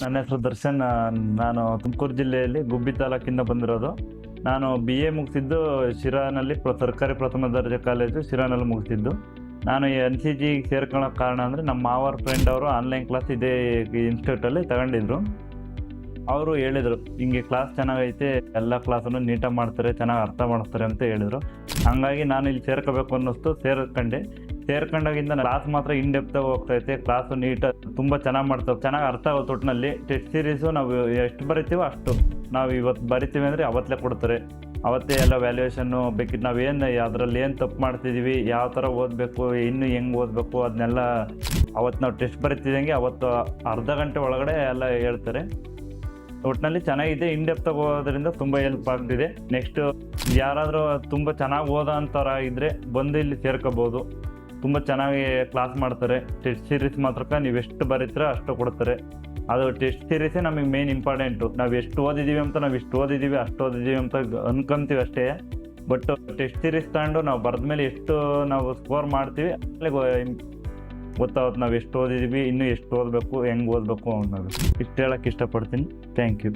ನನ್ನ ಹೆಸರು ದರ್ಶನ್. ನಾನು ತುಮಕೂರು ಜಿಲ್ಲೆಯಲ್ಲಿ ಗುಬ್ಬಿ ತಾಲೂಕಿಂದ ಬಂದಿರೋದು. ನಾನು BA ಮುಗಿಸಿದ್ದು ಶಿರಾನಲ್ಲಿ ಸರ್ಕಾರಿ ಪ್ರಥಮ ದರ್ಜೆ ಕಾಲೇಜು ಶಿರಾನಲ್ಲಿ ಮುಗಿಸಿದ್ದು. ನಾನು NCG ಸೇರ್ಕೊಳ್ಳೋಕೆ ಕಾರಣ ಅಂದರೆ ನಮ್ಮ ಮಾವರ ಫ್ರೆಂಡ್ ಅವರು ಆನ್ಲೈನ್ ಕ್ಲಾಸ್ ಇದೇ ಇನ್ಸ್ಟಿಟ್ಯೂಟಲ್ಲಿ ತಗೊಂಡಿದ್ರು. ಅವರು ಹೇಳಿದರು, ಹಿಂಗೆ ಕ್ಲಾಸ್ ಚೆನ್ನಾಗೈತೆ, ಎಲ್ಲ ಕ್ಲಾಸನ್ನು ನೀಟಾಗಿ ಮಾಡ್ತಾರೆ, ಚೆನ್ನಾಗಿ ಅರ್ಥ ಮಾಡಿಸ್ತಾರೆ ಅಂತ ಹೇಳಿದರು. ಹಂಗಾಗಿ ನಾನು ಇಲ್ಲಿ ಸೇರ್ಕೋಬೇಕು ಅನ್ನಿಸ್ತು, ಸೇರ್ಕೊಂಡಾಗಿಂದ ಕ್ಲಾಸ್ ಮಾತ್ರ ಇನ್ ಡೆಪ್ತಾಗಿ ಹೋಗ್ತೈತೆ. ಕ್ಲಾಸು ನೀಟಾಗಿ ತುಂಬ ಚೆನ್ನಾಗಿ ಮಾಡ್ತಾವೆ, ಚೆನ್ನಾಗಿ ಅರ್ಥ ಆಗುತ್ತೆ. ಒಟ್ಟಿನಲ್ಲಿ ಟೆಸ್ಟ್ ಸೀರೀಸು ನಾವು ಎಷ್ಟು ಬರಿತೀವೋ ಅಷ್ಟು, ನಾವು ಇವತ್ತು ಬರಿತೀವಿ ಅಂದರೆ ಅವತ್ತೇ ಕೊಡ್ತಾರೆ, ಅವತ್ತೇ ಎಲ್ಲ ವ್ಯಾಲ್ಯೂಯೇಷನ್ನು ಬೇಕಿದ್ದು ನಾವೇನು ಅದರಲ್ಲಿ ಏನು ತಪ್ಪು ಮಾಡ್ತಿದ್ದೀವಿ, ಯಾವ ಥರ ಓದಬೇಕು, ಇನ್ನು ಹೆಂಗೆ ಓದಬೇಕು, ಅದನ್ನೆಲ್ಲ ಅವತ್ತು ನಾವು ಟೆಸ್ಟ್ ಬರಿತಿದ್ದಂಗೆ ಅವತ್ತು ಅರ್ಧ ಗಂಟೆ ಒಳಗಡೆ ಎಲ್ಲ ಹೇಳ್ತಾರೆ. ಒಟ್ಟಿನಲ್ಲಿ ಚೆನ್ನಾಗಿದೆ, ಇನ್ ಡೆಪ್ತಾಗಿ ಓದೋದ್ರಿಂದ ತುಂಬ ಹೆಲ್ಪ್ ಆಗ್ತಿದೆ. ನೆಕ್ಸ್ಟ್ ಯಾರಾದರೂ ತುಂಬ ಚೆನ್ನಾಗಿ ಓದೋ ಅಂಥವ್ರು ಇದ್ದರೆ ಬಂದು ಇಲ್ಲಿ ಸೇರ್ಕೋಬೋದು. ತುಂಬ ಚೆನ್ನಾಗಿ ಕ್ಲಾಸ್ ಮಾಡ್ತಾರೆ. ಟೆಸ್ಟ್ ಸೀರೀಸ್ ಮಾತ್ರ ನೀವು ಎಷ್ಟು ಬರೀತೀರೋ ಅಷ್ಟು ಕೊಡ್ತಾರೆ. ಅದು ಟೆಸ್ಟ್ ಸೀರೀಸೇ ನಮಗೆ ಮೇನ್ ಇಂಪಾರ್ಟೆಂಟು. ನಾವು ಎಷ್ಟು ಓದಿದ್ದೀವಿ ಅಂತ, ನಾವು ಇಷ್ಟು ಓದಿದ್ದೀವಿ ಅಷ್ಟು ಓದಿದ್ದೀವಿ ಅಂತ ಅನ್ಕೊಂತೀವಿ ಅಷ್ಟೇ. ಬಟ್ ಟೆಸ್ಟ್ ಸೀರೀಸ್ ತಗೊಂಡು ನಾವು ಬರೆದ ಮೇಲೆ ಎಷ್ಟು ನಾವು ಸ್ಕೋರ್ ಮಾಡ್ತೀವಿ ಅಲ್ಲೇ ಗೊತ್ತಾಗುತ್ತೆ ನಾವು ಎಷ್ಟು ಓದಿದ್ದೀವಿ, ಇನ್ನೂ ಎಷ್ಟು ಓದಬೇಕು, ಹೆಂಗೆ ಓದಬೇಕು ಅನ್ನೋದು. ಇಷ್ಟು ಹೇಳೋಕ್ಕೆ ಇಷ್ಟಪಡ್ತೀನಿ. Thank you.